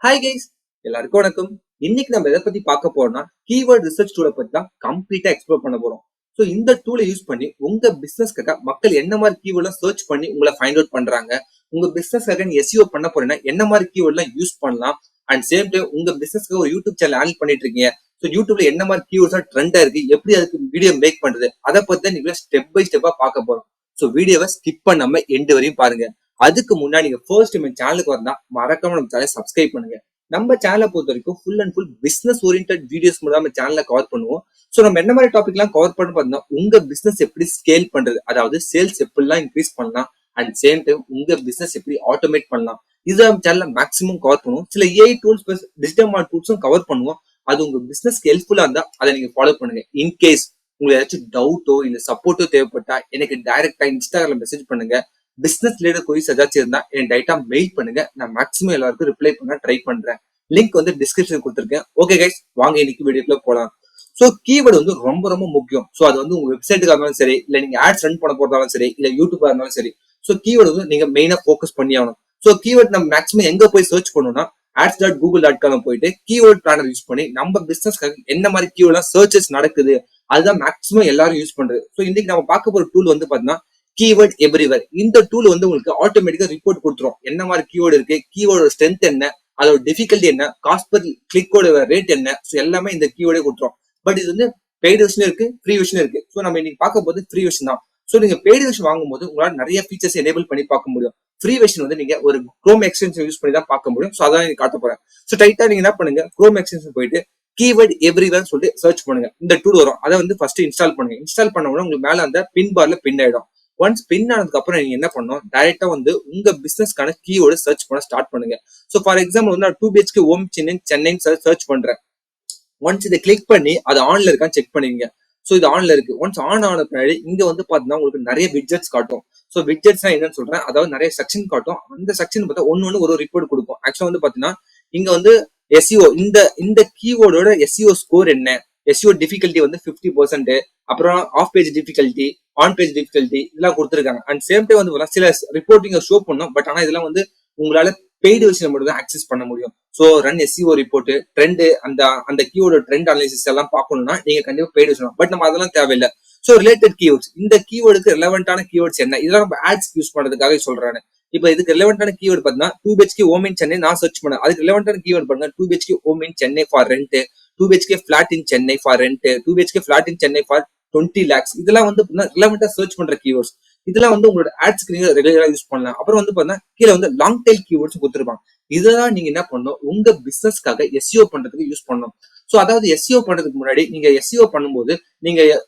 Hi guys, எல்லாருக்கும் வணக்கம். இன்னைக்கு நம்ம எதை பத்தி பார்க்க போறோம்னா கீவேர்ட் ரிசர்ச் டூலை பத்தி தான் கம்ப்ளீட்டா எக்ஸ்ப்ளோர் பண்ண போறோம். ஸோ இந்த டூலை யூஸ் பண்ணி உங்க பிசினஸ்க்காக மக்கள் என்ன மாதிரி கீவேர்ட்லாம் சர்ச் பண்ணி உங்களை ஃபைண்ட் அவுட் பண்றாங்க, உங்க பிசினஸ்க்காக நீ எஸ்இஓ பண்ண போறீங்கன்னா என்ன மாதிரி கீவேர்ட்லாம் யூஸ் பண்ணலாம், அண்ட் சேம் டைம் உங்க பிசினஸ்க்கு ஒரு யூடியூப் சேனல் ஹேண்டில் பண்ணிட்டு இருக்கீங்க. ஸோ யூடியூப்ல என்ன மாதிரி கீவேர்ட்ஸ் ட்ரெண்டா இருக்கு, எப்படி அதுக்கு வீடியோ மேக் பண்றது, அதை பத்தி தான் நீங்க ஸ்டெப் பை ஸ்டெப்பா பார்க்க போறோம். ஸோ வீடியோவை ஸ்கிப் பண்ணாம எண்டு வரையும் பாருங்க. அதுக்கு முன்னாடி நீங்க ஃபர்ஸ்ட் டைம் சேனலுக்கு வந்தா மறக்காம நம்ம சேனலை சப்ஸ்கிரைப் பண்ணுங்க. நம்ம சேனலை பொறுத்த வரைக்கும் full and full business oriented videos மூலம் நம்ம சேனலை கவர் பண்ணுவோம். ஸோ நம்ம என்ன மாதிரி டாபிக் எல்லாம் கவர் பண்ண பார்த்தீங்கன்னா உங்க பிசினஸ் எப்படி ஸ்கேல் பண்றது, அதாவது சேல்ஸ் எப்படிலாம் இன்க்ரீஸ் பண்ணலாம், அண்ட் சேம் டைம் உங்க பிசினஸ் எப்படி ஆட்டோமேட் பண்ணலாம், இது நம்ம சேனல்ல மேக்ஸிமம் கவர் பண்ணுவோம். சில AI tools plus digital marketing டூல்ஸும் கவர் பண்ணுவோம். அது உங்க பிசினஸ்க்கு ஹெல்ப்ஃபுல்லா இருந்தா அதை நீங்க ஃபாலோ பண்ணுங்க. இன்கேஸ் உங்களுக்கு ஏதாச்சும் டவுட்டோ இல்ல சப்போர்ட்டோ தேவைப்பட்டா எனக்கு டைரக்டா இன்ஸ்டாகிராம்ல மெசேஜ் பண்ணுங்க. பிசினஸ் ரிலேட்டட் கொரிஸ் ஏதாச்சும் இருந்தா எனக்கு டைரக்டா மெயில் பண்ணுங்க. நான் மேக்ஸிமம் எல்லாருக்கும் ரிப்ளை பண்ண ட்ரை பண்றேன். லிங்க் வந்து டிஸ்கிரிப்ஷன் கொடுத்துருக்கேன். ஓகே கைஸ், வாங்க இன்னைக்கு வீடியோக்குள்ள போலாம். ஸோ கீவேர்டு வந்து ரொம்ப ரொம்ப முக்கியம். ஸோ அது வந்து உங்க வெப்சைட்டுக்காக இருந்தாலும் சரி, இல்ல நீங்க ஆட்ஸ் ரன் பண்ண போறதாலும் சரி, இல்ல யூடியூபா இருந்தாலும் சரி, ஸோ கீவேர்டு வந்து நீங்க மெயினா ஃபோக்கஸ் பண்ணி ஆகணும். ஸோ கீவேர்டு நம்ம மேக்ஸிமம் எங்க போய் சர்ச் பண்ணணும்னா ads.google.com போயிட்டு கீவேர்ட் பிளானர் யூஸ் பண்ணி நம்ம பிசினஸ்க்காக என்ன மாதிரி கீவேர்ட்லாம் சர்ச்சஸ் நடக்குது அதுதான் மேக்ஸிமம் எல்லாரும் யூஸ் பண்றது. ஸோ இன்னைக்கு நம்ம பார்க்க போற டூல் வந்து பாத்தீங்கன்னா கீவேர்ட் எவ்ரிவேர். இந்த டூல் வந்து உங்களுக்கு ஆட்டோமேட்டிக்கா ரிப்போர்ட் கொடுத்துரும். என்ன மாதிரி கீவேர்டு இருக்கு, கீவேர்டோட ஸ்ட்ரென்த் என்ன, அதோட டிஃபிகல்ட்டி என்ன, காஸ்ட் பர் கிளிக்கோட ரேட் என்ன, ஸோ எல்லாமே இந்த கீவேர்டே கொடுத்துரும். பட் இது வந்து பெய்டு வெர்ஷன் இருக்கு, ஃப்ரீ வெர்ஷன் இருக்கு. ஸோ நம்ம இன்னைக்கு பார்க்க போது ஃப்ரீ வெர்ஷன் தான். ஸோ நீங்க பெய்டு வெர்ஷன் வாங்கும்போது உங்களால நிறைய ஃபீச்சர்ஸ் எனேபிள் பண்ணி பார்க்க முடியும். ஃப்ரீ வெர்ஷன் வந்து நீங்க ஒரு குரோம் எக்ஸ்டென்ஷன் யூஸ் பண்ணி தான் பார்க்க முடியும். ஸோ அதான் நீங்க காட்ட போறேன். ஸோ டைட்டா நீங்க என்ன பண்ணுங்க, குரோம் எக்ஸ்டென்ஷன் போயிட்டு கீவேர்ட் எவ்ரிவேர் சொல்லிட்டு சர்ச் பண்ணுங்க. இந்த டூல் வரும், அதை வந்து ஃபர்ஸ்ட் இன்ஸ்டால் பண்ணுங்க. இன்ஸ்டால் பண்ண உடனே உங்களுக்கு மேல அந்த பின் பார்ல பின் ஆயிடும். ஒன்ஸ் பின் ஆனதுக்கு அப்புறம் நீங்க என்ன பண்ணணும், டைரக்டா வந்து உங்க பிசினஸ்க்கான கீவேர்டு சர்ச் பண்ண ஸ்டார்ட் பண்ணுங்க. ஸோ ஃபார் எக்ஸாம்பிள் வந்து நான் 2 BHK ஹோம் சென்னை சர்ச் பண்றேன். ஒன்ஸ் இதை கிளிக் பண்ணி அது ஆன்ல இருக்கான்னு செக் பண்ணுவீங்க. ஸோ இது ஆன்ல இருக்கு. ஒன்ஸ் ஆன் ஆன பின்னாடி இங்க வந்து பாத்தீங்கன்னா உங்களுக்கு நிறைய விட்ஜெட்ஸ் காட்டும். ஸோ விட்ஜெட்ஸ்னா என்னன்னு சொல்றேன், அதாவது நிறைய செக்ஷன் காட்டும். அந்த செக்ஷன் பார்த்தா ஒன்னு ஒரு ரிப்போர்ட் கொடுக்கும். ஆக்சுவலா வந்து பாத்தீங்கன்னா இங்க வந்து எஸ்இஓ இந்த கீவேர்டோட எஸ்இஓ ஸ்கோர் என்ன, எஸ்இஓ டிஃபிகல்ட்டி வந்து 50%, அப்புறம் off page difficulty, on page difficulty இதெல்லாம் கொடுத்துருக்காங்க. அண்ட் சேம் டைம் வந்து சில ரிப்போர்ட்டிங்க ஷோ பண்ணும். பட் ஆனா இதெல்லாம் வந்து உங்களால பெய்டு வெர்ஷன் மட்டும் தான் ஆக்சஸ் பண்ண முடியும். So run SEO report, trend, அந்த கீவோட ட்ரெண்ட் அனாலிசிஸ் எல்லாம் பார்க்கணும்னா நீங்க கண்டிப்பா பெய்டு வெர்ஷன். பட் நம்ம அதெல்லாம் தேவையில்லை. ஸோ ரிலேட்டட் கீவேர்ட்ஸ், இந்த கீவேர்டுக்கு ரெலவெண்டான கீவேர்ட்ஸ் என்ன, இதெல்லாம் நம்ம ஆட்ஸ் யூஸ் பண்றதுக்காக சொல்றேன். இப்போ இதுக்கு ரெலவெண்டான கீவேர்டு பார்த்தீங்கன்னா 2 BHK ஹோம் இன் சென்னை நான் சர்ச் பண்ணேன். அதுக்கு ரெலவெண்டான கீவேர்டு பாருங்க, 2 BHK home in Chennai for rent, 2 BHK flat in Chennai for rent, 2 BHK flat in Chennai for 20 lakhs. இதெல்லாம் வந்து ரிலவெண்டா சர்ச் பண்ற கீவேர்ட்ஸ். இதெல்லாம் வந்து உங்களோட ஆட்ஸ்க்கு நீங்க ரெகுலரா யூஸ் பண்ணலாம். அப்புறம் வந்து பாத்தீங்கன்னா கீழே வந்து லாங் டெயில் கீவேர்ட்ஸ் கொடுத்துருப்பாங்க. இதெல்லாம் நீங்க என்ன பண்ணணும், உங்க பிசினஸ்க்காக எஸ்இஓ பண்றதுக்கு யூஸ் பண்ணணும். ஸோ அதாவது எஸ்இஓ பண்றதுக்கு முன்னாடி நீங்க எஸ்இஓ பண்ணும்போது நீங்க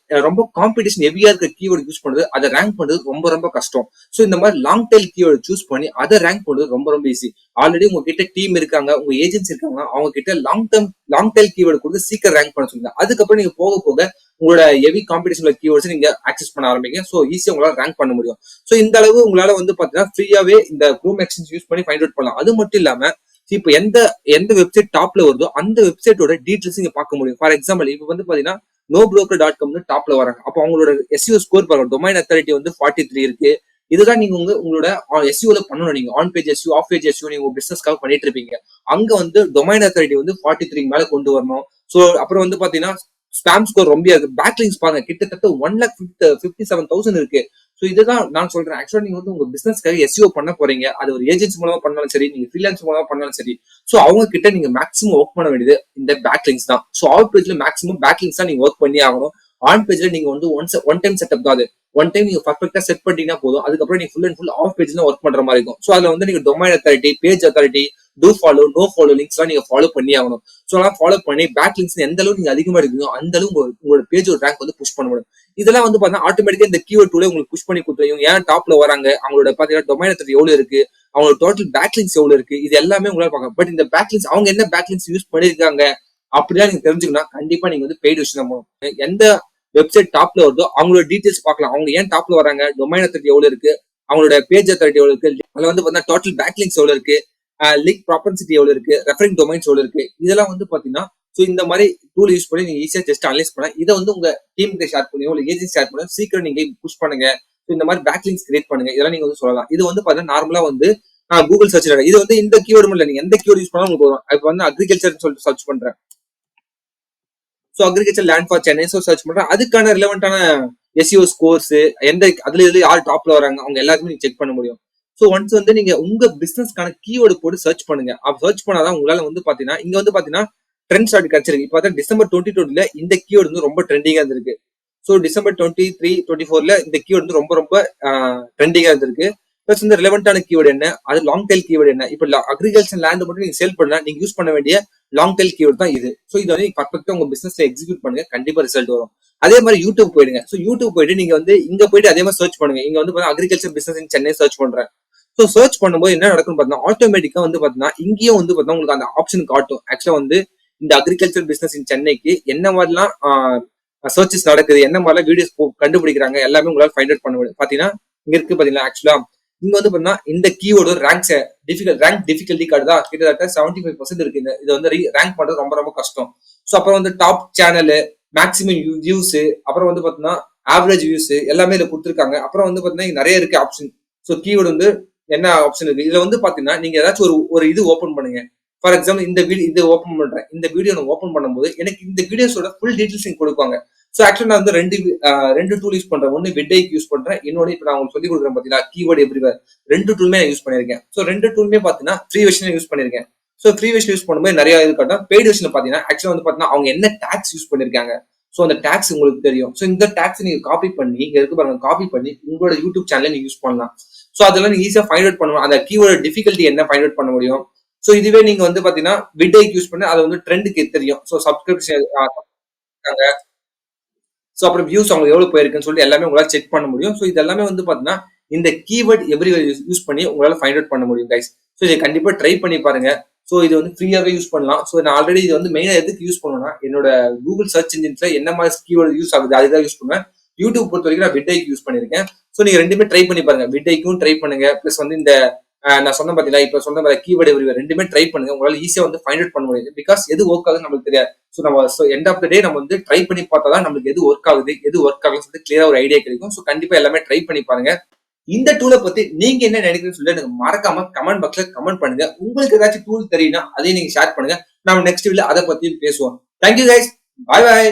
ரொம்ப காம்படிஷன் ஹெவியா இருக்க கீவேர்டு யூஸ் பண்றது, அதை ரேங்க் பண்றது ரொம்ப ரொம்ப கஷ்டம். ஸோ இந்த மாதிரி லாங் டெயில் கீவேர்டு சூஸ் பண்ணி அதை ரேங்க் பண்றது ரொம்ப ரொம்ப ஈஸி. ஆல்ரெடி உங்ககிட்ட டீம் இருக்காங்க, உங்க ஏஜென்சி இருக்காங்க, அவங்க கிட்ட லாங் டெயில் கீவேர்டு கொடுத்து சீக்கிரம் ரேங்க் பண்ண சொல்லுங்க. அதுக்கப்புறம் நீங்க போக போக உங்களோட ஹெவி காம்படிஷன்ல கீவேர்ட்ஸ் நீங்க ஆக்சஸ் பண்ண ஆரம்பிங்க. ஸோ ஈஸியா உங்களால ரேங்க் பண்ண முடியும். ஸோ இந்த அளவு உங்களால வந்து பாத்தீங்கன்னா ஃப்ரீயாவே இந்த குரோம் எக்ஸ்டென்ஷன் யூஸ் பண்ணி ஃபைண்ட் அவுட் பண்ணலாம். அது மட்டும் இல்லாம இப்போ எந்த வெப்சைட் டாப்ல வருதோ அந்த வெப்சைட்டோட டீடைல்ஸ் நீங்க பார்க்க முடியும். ஃபார் எக்ஸாம்பிள் இப்போ வந்து பாத்தீங்கன்னா nobroker.com டாப்ல வராங்க. அப்போ அவங்களோட எஸ்இஓ ஸ்கோர் பாருங்க, டொமைன் அத்தாரிட்டி வந்து 43 இருக்கு. இதுதான் நீங்க உங்களோட எஸ்இஓல பண்ணணும். நீங்க on page SEO, off page SEO நீங்க பிசினஸ்க்காக பண்ணிட்டு இருப்பீங்க. அங்க வந்து டொமைன் அத்தாரிட்டி வந்து 43 மேல கொண்டு வரணும். ஸோ அப்புறம் வந்து பாத்தீங்கன்னா ஸ்பாம் ஸ்கோர் ரொம்ப இருக்கு. பேக்லிங்ஸ் பாருங்க, கிட்டத்தட்ட 1,57,000 இருக்கு. ஸோ இதுதான் நான் சொல்றேன். ஆக்சுவலா நீங்க வந்து உங்க பிசினஸ்க்காக எஸ்இஓ பண்ண போறீங்க. அது ஒரு ஏஜென்சி மூலமா பண்ணாலும் சரி, நீங்க ஃப்ரீலான்ஸ் மூலமா பண்ணாலும் சரி. ஸோ அவங்க கிட்ட நீங்க மேக்ஸிமம் ஒர்க் பண்ண வேண்டியது இந்த பேக்லிங்ஸ் தான். ஸோ ஆஃப் பேஜ்ல மேக்ஸிமம் பேக்லிங்ஸ் தான் நீங்க ஒர்க் பண்ணி ஆகணும். ஆன் பேஜ்ல நீங்க வந்து ஒன் டைம் செட்டப் தான். அது ஒன் டைம் நீங்க பர்ஃபெக்டா செட் பண்ணிட்டீங்கன்னா போதும். அதுக்கப்புறம் நீங்க ஃபுல் அண்ட் ஃபுல் ஆஃப் பேஜ்ல ஒர்க் பண்ற மாதிரி இருக்கும். ஸோ அதுல வந்து நீங்க domain authority, page authority, do follow, no follow links எல்லாம் நீங்க ஃபாலோ பண்ணி ஆகணும். ஸோ அதெல்லாம் ஃபாலோ பண்ணி பேக் லிங்க்ஸ் எந்த அளவு நீங்க அதிகமா எடுக்கீங்க அந்த அளவு உங்களோட பேஜ் ஒரு ரேங்க் வந்து புஷ் பண்ண முடியும். இதெல்லாம் வந்து பாத்தீங்கன்னா ஆட்டோமேட்டிக்கா இந்த கீவேர்ட் டூலே உங்களுக்கு புஷ் பண்ணி கொடுத்துரும். ஏன் டாப்ல வராங்க, அவங்களோட பாத்தீங்கன்னா டொமைன் அத்தாரிட்டி எவ்வளவு இருக்கு, அவங்களோட டோட்டல் பேக்லிங்ஸ் எவ்வளவு இருக்கு, இது எல்லாமே உங்களால பார்க்கலாம். பட் இந்த பேக்லிங்ஸ் அவங்க என்ன பேக்லிங்ஸ் யூஸ் பண்ணிருக்காங்க அப்படிதான் நீங்க தெரிஞ்சுக்கணும். கண்டிப்பா நீங்க வந்து பெய்டு விஷயம் போகணும். எந்த வெப்சைட் டாப்ல வருதோ அவங்களோட டீடைல்ஸ் பார்க்கலாம். அவங்க ஏன் டாப்ல வராங்க, டொமைன் அத்தாரிட்டி எவ்வளவு இருக்கு, அவங்களோட பேஜ் அத்தாரிட்டி எவ்வளவு இருக்கு, அதுல வந்து பாத்தீங்கன்னா டோட்டல் பேக்லிங்ஸ் எவ்வளவு இருக்கு, லிங்க் ப்ராப்பன்சிட்டி எவ்வளவு இருக்கு, ரெஃபரிங் டொமைன்ஸ் எவ்வளவு இருக்கு, இதெல்லாம் வந்து பாத்தீங்கன்னா ஸோ இந்த மாதிரி டூல் யூஸ் பண்ணி நீங்க ஈஸியா ஜஸ்ட் அனலைஸ் பண்ணலாம். இதை வந்து உங்க டீம் கிட்ட ஷேர் பண்ணுங்க, உங்க ஏஜென்சி ஷேர் பண்ணுங்க, சீக்கிரம் நீங்க புஷ் பண்ணுங்க. இந்த மாதிரி பேக்லிங்ஸ் கிரியேட் பண்ணுங்க. இதெல்லாம் நீங்க வந்து சொல்லலாம். இது வந்து பாத்தீங்கன்னா நார்மலா வந்து கூகுள் சர்ச் இது வந்து இந்த கீவேர்டும் இல்ல, நீங்க எந்த கீவேர்டு யூஸ் பண்ணாலும் உங்களுக்கு வரும். இப்ப வந்து அக்ரிகல்ச்சர் சொல்லிட்டு சர்ச் பண்றேன். So agriculture land for Chennai search பண்றேன். அதுக்கான ரிலவெண்டான எஸ்இஓ ஸ்கோர்ஸ் எந்த அதுல இதுல யார் டாப்ல வராங்க அவங்க எல்லாருமே நீங்க செக் பண்ண முடியும். சோ ஒன்ஸ் வந்து நீங்க உங்க பிசினஸ்க்கான கீவேர்டு போட்டு சர்ச் பண்ணுங்க. அப்ப சர்ச் பண்ணாதான் உங்களால வந்து பாத்தீங்கன்னா இங்க வந்து பாத்தீங்கன்னா ட்ரெண்ட் ஸ்டார்ட் கிடைச்சிருக்கு. இப்ப பார்த்தா டிசம்பர் 2020ல இந்த கீவேர்டு வந்து ரொம்ப ட்ரெண்டிங்கா இருந்திருக்கு. ஸோ டிசம்பர் 23, 24ல இந்த கீவேர்டு வந்து ரொம்ப ரொம்ப ட்ரெண்டிங்கா இருந்திருக்கு. பிளஸ் இந்த ரிலவெண்டான கீவேர்டு என்ன, அது லாங் டைல் கீவேர்டு என்ன. இப்போ அக்ரிகல்ச்சர் லேண்ட் மட்டும் நீங்க சேல் பண்ணா நீங்க யூஸ் பண்ண வேண்டிய லாங் டைல் கீவேர்டு தான் இது. ஸோ இதை வந்து பர்ஃபெக்டா உங்க பிசினஸ்ல எக்ஸிக்யூட் பண்ணுங்க, கண்டிப்பா ரிசல்ட் வரும். அதே மாதிரி யூடியூப் போயிடுங்க. ஸோ யூடியூப் போயிட்டு நீங்க வந்து இங்க போயிட்டு அதே மாதிரி சர்ச் பண்ணுங்க. இங்க வந்து agriculture business in Chennai search பண்றேன். ஸோ சர்ச் பண்ணும்போது என்ன நடக்கும்னு பார்த்தீங்கன்னா ஆட்டோமேட்டிக்கா வந்து பாத்தீங்கன்னா இங்கேயும் வந்து பாத்தீங்கன்னா உங்களுக்கு அந்த ஆப்ஷன் காட்டும். ஆக்சுவலா வந்து இந்த அக்ரிகல்ச்சர் பிசினஸ் இன் சென்னைக்கு என்ன மாதிரிலாம் சர்ச்சஸ் நடக்குது, என்ன மாதிரிலாம் வீடியோஸ் கண்டுபிடிக்கிறாங்க எல்லாமே உங்களால ஃபைண்ட் அவுட் பண்ண முடியும். பாத்தீங்கன்னா இங்க இருக்கு பாத்தீங்கன்னா ஆக்சுவலா இங்க வந்து பாத்தீங்கன்னா இந்த கீவேர்டு ரேங்க் டிஃபிகல்டி கார்டு கிட்டத்தட்ட 75% இருக்கு. இது வந்து ரேங்க் பண்றது ரொம்ப ரொம்ப கஷ்டம். ஸோ அப்புறம் வந்து டாப் சேனல், மேக்ஸிமம் வியூஸ், அப்புறம் வந்து பாத்தீங்கன்னா ஆவரேஜ் வியூஸ் எல்லாமே இதுல கொடுத்துருக்காங்க. அப்புறம் வந்து பாத்தீங்கன்னா நிறைய இருக்கு ஆப்ஷன். ஸோ கீவேர்டு வந்து என்ன ஆப்ஷன் இருக்கு இதுல வந்து பாத்தீங்கன்னா நீங்க ஏதாச்சும் ஒரு இது ஓபன் பண்ணுங்க. ஃபார் எக்ஸாம்பிள் இந்த வீடியோ இது ஓப்பன் பண்றேன். இந்த வீடியோ நான் ஓப்பன் பண்ணும்போது எனக்கு இந்த வீடியோஸோட ஃபுல் டீடைல்ஸ் கொடுப்பாங்க. ஸோ ஆக்சுவலா நான் வந்து ரெண்டு டூல் யூஸ் பண்றேன். ஒன்னு விட்ஐக்கு யூஸ் பண்றேன், இன்னொன்னு இப்ப நான் உங்களுக்கு சொல்லி கொடுக்குறேன் பாத்தீங்கன்னா கீவேர்டு எவ்ரிவேர். ரெண்டு டூலுமே நான் யூஸ் பண்ணிருக்கேன். ஸோ ரெண்டு டூலுமே பாத்தீங்கன்னா ஃப்ரீ வெர்ஷன் யூஸ் பண்ணிருக்கேன். ஸோ ஃப்ரீ வெர்ஷன் யூஸ் பண்ணும்போது நிறைய இது காட்டும். பெய்ட் வெர்ஷன் பாத்தீங்கன்னா ஆக்சுவலா வந்து பாத்தீங்கன்னா அவங்க என்ன டாக்ஸ் யூஸ் பண்ணிருக்காங்க, ஸோ அந்த டாக்ஸ் உங்களுக்கு தெரியும். ஸோ இந்த டாக்ஸ் நீங்க காப்பி பண்ணி இங்க இருக்கு பாருங்க, காப்பி பண்ணி உங்களோட யூடியூப் சேனல்ல நீங்க யூஸ் பண்ணலாம். ஸோ அதெல்லாம் நீங்க ஈஸியா ஃபைண்ட் அவுட் பண்ணுவோம். அந்த கீவேர்டு டிஃபிகல்ட்டி என்ன ஃபைண்ட் அவுட் பண்ண முடியும். ஸோ இதுவே நீங்க வந்து பாத்தீங்கன்னா விட்ஐக்கு யூஸ் பண்ணி அது வந்து ட்ரெண்டுக்கு தெரியும். ஸோ சப்ஸ்கிரிப்ஷன் ஸோ அப்புறம் வியூஸ் அவங்க எவ்வளவு போயிருக்குன்னு சொல்லிட்டு எல்லாமே உங்களால செக் பண்ண முடியும். ஸோ இது எல்லாமே வந்து பாத்தீங்கன்னா இந்த கீவேர்ட் எவ்ரிவேர் யூஸ் பண்ணி உங்களால ஃபைண்ட் அவுட் பண்ண முடியும் கைஸ். ஸோ இதை கண்டிப்பா ட்ரை பண்ணி பாருங்க. ஸோ இது வந்து ஃப்ரீயாவே யூஸ் பண்ணலாம். ஸோ நான் ஆல்ரெடி இது வந்து மெயினா எதுக்கு யூஸ் பண்ணுவேன்னா என்னோட கூகுள் சர்ச் இன்ஜின்ஸ்ல என்ன மாதிரி கீவேர்டு யூஸ் ஆகுது அதுதான் யூஸ் பண்ணுவேன். யூடியூப் பொறுத்த வரைக்கும் நான் விட்ஐக்கு யூஸ் பண்ணிருக்கேன். ஸோ நீங்க ரெண்டுமே ட்ரை பண்ணி பாருங்க. விட்ஐக்கும் ட்ரை பண்ணுங்க, பிளஸ் வந்து இந்த நான் சொன்ன பாத்தீங்களா இப்ப சொன்ன மாதிரி கீவேர்டு எவ்ரிவேர் ரெண்டுமே ட்ரை பண்ணுங்க. உங்களால ஈஸியா வந்து ஃபைண்ட் அவுட் பண்ண முடியும். பிகாஸ் எது ஒர்க் ஆகுது நமக்கு தெரியாது. ஸோ நம்ம எண்ட் ஆஃப் த டே நம்ம வந்து ட்ரை பண்ணி பார்த்தா தான் நமக்கு எது ஒர்க் ஆகுது எது ஒர்க் ஆகுதுன்னு சொல்லிட்டு கிளியரா ஒரு ஐடியா கிடைக்கும். ஸோ கண்டிப்பா எல்லாமே ட்ரை பண்ணி பாருங்க. இந்த டூலை பத்தி நீங்க என்ன நினைக்கிறீங்கன்னு சொல்லி எனக்கு மறக்காம கமெண்ட் பாக்ஸ்ல கமெண்ட் பண்ணுங்க. உங்களுக்கு ஏதாச்சும் டூல் தெரியும்னா அதையும் நீங்க ஷேர் பண்ணுங்க. நம்ம நெக்ஸ்ட் வீடியோல அதை பத்தி பேசுவோம். தேங்க்யூ கைஸ், பாய் பாய்.